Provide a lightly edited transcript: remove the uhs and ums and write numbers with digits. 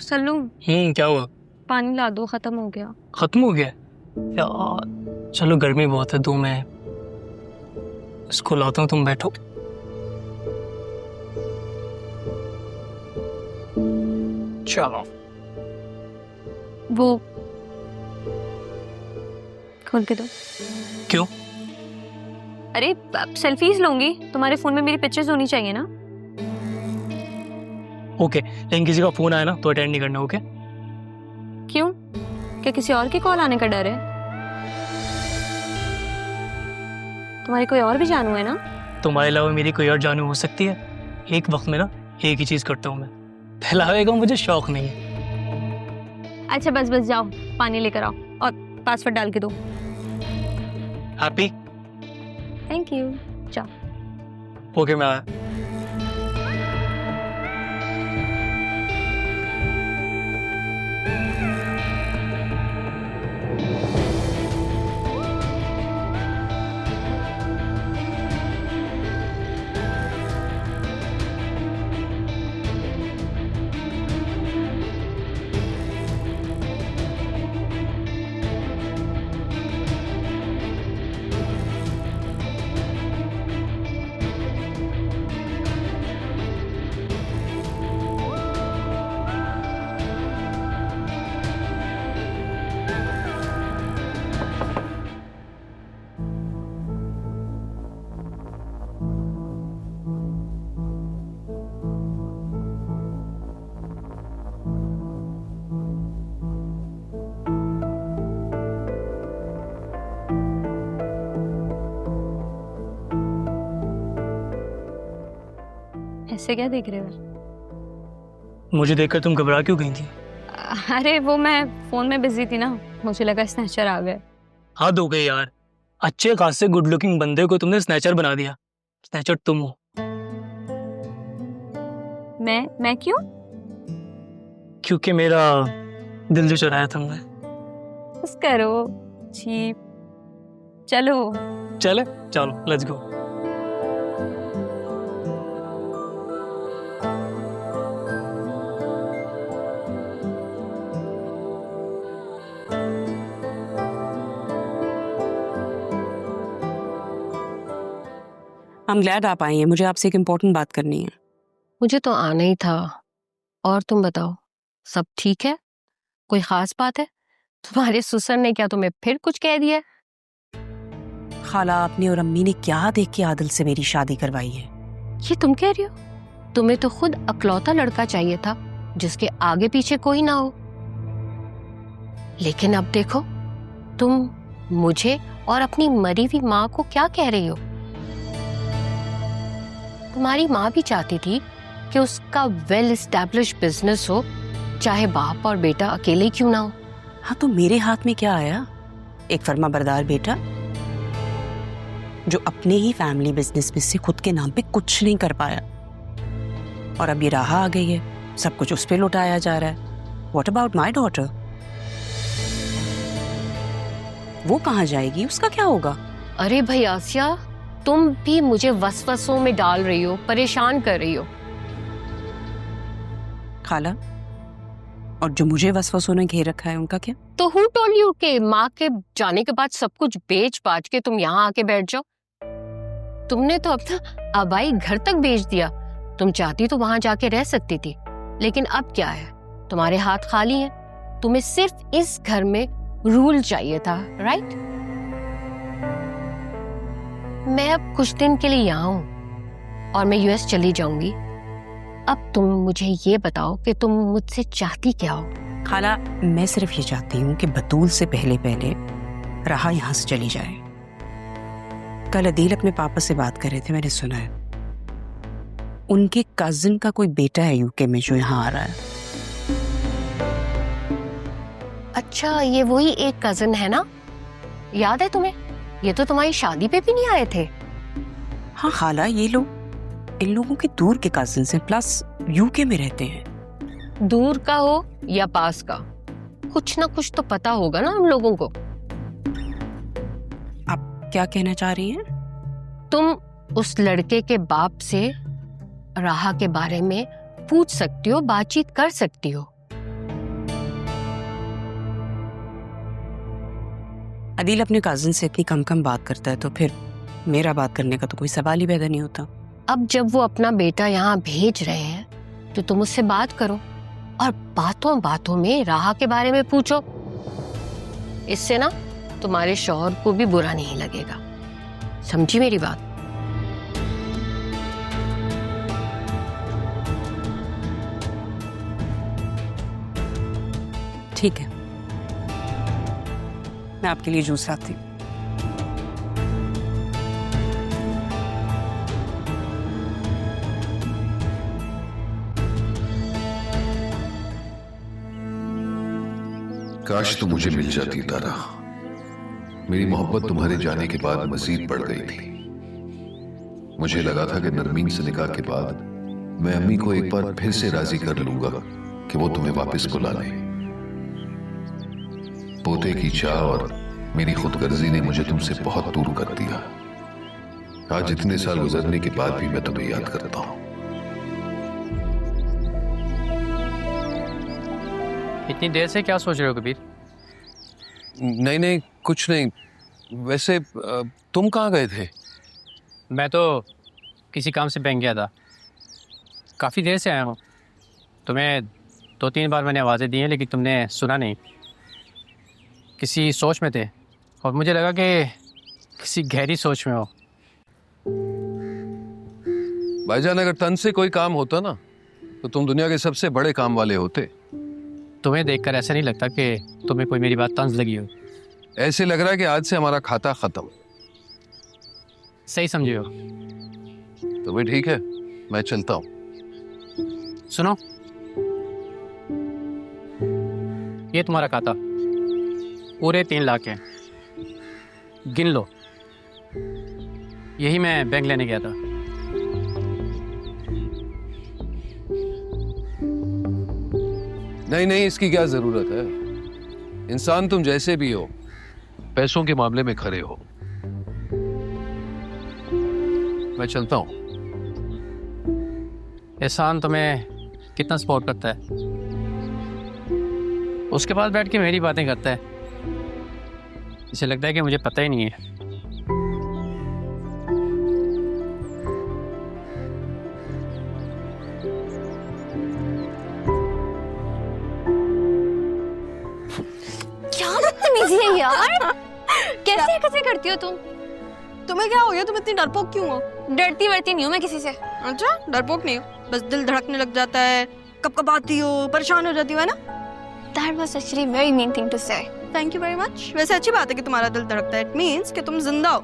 सल्लू क्या हुआ? पानी ला दो, खत्म हो गया। खत्म हो गया यार? चलो गर्मी बहुत है, दो मैं इसको लाता हूँ, तुम बैठो। चलो। वो खोल के दो। क्यों? अरे सेल्फीज लूंगी, तुम्हारे फोन में मेरी पिक्चर्स होनी चाहिए ना। ओके, लेकिन किसी का फोन आया ना तो अटेंड नहीं करना। ओके? क्यों? क्या किसी और की कॉल आने का डर है? तुम्हारी कोई और भी जानू है ना? तुम्हारे अलावा मेरी कोई और जानू हो सकती है? एक वक्त में ना एक ही चीज करता हूँ मैं, फैलावे का मुझे शौक नहीं है। अच्छा बस बस जाओ, पानी लेकर आओ और पासवर्ड डाल के दो। हैप्पी? Thank you. जाओ। ओके, मैं आया। ऐसे क्या देख रहे हो? मुझे देखकर तुम घबरा क्यों गई थी? अरे वो मैं फोन में बिजी थी ना, मुझे लगा स्नैचर आ गए। हद हो गई यार, अच्छे खासे गुड लुकिंग बंदे को तुमने स्नैचर बना दिया। स्नैचर तुम हो। मैं क्यों? क्योंकि मेरा दिल जो चुराया तुमने। बस करो चीप। चलो चले, चलो लेट्स गो। I'm glad आप आई हैं। मुझे आपसे एक इम्पोर्टेंट बात करनी है। मुझे तो आना ही था। और तुम बताओ, सब ठीक है? कोई खास बात है? तुम्हारे ससुर ने क्या तुम्हें फिर कुछ कह दिया? खाला, आपने और अम्मी ने क्या देख के आदिल से मेरी शादी करवाई है? ये तुम कह रही हो? तुम्हें तो खुद अकलौता लड़का चाहिए था जिसके आगे पीछे कोई ना हो। लेकिन अब देखो, तुम मुझे और अपनी मरी हुई माँ को क्या कह रही हो? तुम्हारी माँ भी चाहती थी कि उसका वेल एस्टैब्लिश्ड बिजनेस हो, चाहे बाप और बेटा अकेले क्यों ना हो। हाँ, तो मेरे हाथ में क्या आया? एक फर्माबरदार बेटा जो अपने ही फैमिली बिजनेस में से खुद के नाम पे कुछ नहीं कर पाया, और अब ये राह आ गई है, सब कुछ उस पे लुटाया जा रहा है। What about my daughter? वो कहाँ जाएगी? उसका क्या होगा? अरे भाई आसिया, तुम भी मुझे वसवसों में डाल रही हो, परेशान कर रही हो। खाला, और जो मुझे वसवसों ने घेर रखा है उनका क्या? तो हु टोल्ड यू के माँ के जाने के बाद सब कुछ बेच बाच के तुम यहाँ आके बैठ जाओ? तुमने तो अपना आबाई घर तक बेच दिया। तुम चाहती तो वहां जाके रह सकती थी, लेकिन अब क्या है, तुम्हारे हाथ खाली हैं। तुम्हें सिर्फ इस घर में रूल चाहिए था, राइट? मैं अब कुछ दिन के लिए यहाँ हूँ और मैं यूएस चली जाऊंगी। अब तुम मुझे ये बताओ कि तुम मुझसे चाहती क्या हो? खाला, मैं सिर्फ ये चाहती हूँ कि बतूल से पहले पहले राहा यहाँ से चली जाए। कल अदील अपने पापा से बात कर रहे थे, मैंने सुना है उनके कजिन का कोई बेटा है यूके में जो यहाँ आ रहा है। अच्छा, ये वही एक कजिन है ना? याद है तुम्हें? ये तो तुम्हारी शादी पे भी नहीं आए थे। हाँ खाला, ये लोग इन लोगों के दूर के कजिन हैं, प्लस यूके में रहते हैं। दूर का हो या पास का, कुछ ना कुछ तो पता होगा ना हम लोगों को। आप क्या कहना चाह रही हैं? तुम उस लड़के के बाप से राहा के बारे में पूछ सकती हो, बातचीत कर सकती हो, अदील अपने कजिन से इतनी कम कम बात करता है तो फिर मेरा बात करने का तो कोई सवाल ही पैदा नहीं होता। अब जब वो अपना बेटा यहाँ भेज रहे हैं तो तुम उससे बात करो और बातों बातों में राहा के बारे में पूछो। इससे ना तुम्हारे शौहर को भी बुरा नहीं लगेगा। समझी मेरी बात? ठीक है, मैं आपके लिए जूस लाती हूँ। काश तो मुझे मिल जाती तारा। मेरी मोहब्बत तुम्हारे जाने के बाद मजीद बढ़ गई थी। मुझे लगा था कि नरमीन से निकाह के बाद मैं अम्मी को एक बार फिर से राजी कर लूंगा कि वो तुम्हें वापस बुला लें। पोते की चाह और मेरी खुदगर्जी ने मुझे तुमसे बहुत दूर कर दिया। आज इतने साल गुजरने के बाद भी मैं तुम्हें याद करता हूँ। इतनी देर से क्या सोच रहे हो कबीर? नहीं नहीं, कुछ नहीं। वैसे तुम कहाँ गए थे? मैं तो किसी काम से बैंक गया था। काफ़ी देर से आया हूँ। तुम्हें 2-3 बार मैंने आवाज़ें दी हैं लेकिन तुमने सुना नहीं। किसी सोच में थे और मुझे लगा कि किसी गहरी सोच में हो। भाईजान, अगर तन से कोई काम होता ना तो तुम दुनिया के सबसे बड़े काम वाले होते। तुम्हें देखकर ऐसा नहीं लगता कि तुम्हें कोई मेरी बात तंज लगी हो? ऐसे लग रहा है कि आज से हमारा खाता खत्म। सही समझे हो? तो भी ठीक है, मैं चलता हूँ। सुनो, ये तुम्हारा खाता पूरे 3 लाख है, गिन लो। यही मैं बैंक लेने गया था। नहीं नहीं, इसकी क्या जरूरत है? इंसान तुम जैसे भी हो, पैसों के मामले में खरे हो। मैं चलता हूँ। एहसान तुम्हें कितना सपोर्ट करता है, उसके बाद बैठ के मेरी बातें करता है। इसे लगता है कि मुझे पता ही नहीं है। क्या बदतमीजी है यार। कैसे करती हो तुम? तुम्हें क्या हो गया? तुम इतनी डरपोक क्यों हो? डरती वरती नहीं हूँ मैं किसी से। अच्छा, डरपोक नहीं हो, बस दिल धड़कने लग जाता है, कपकपाती हो, परेशान हो जाती हो, है ना? That was actually very mean thing to say. Thank you very much. वैसे अच्छी बात है कि तुम्हारा दिल धड़कता है। इट मींस कि तुम जिंदा हो।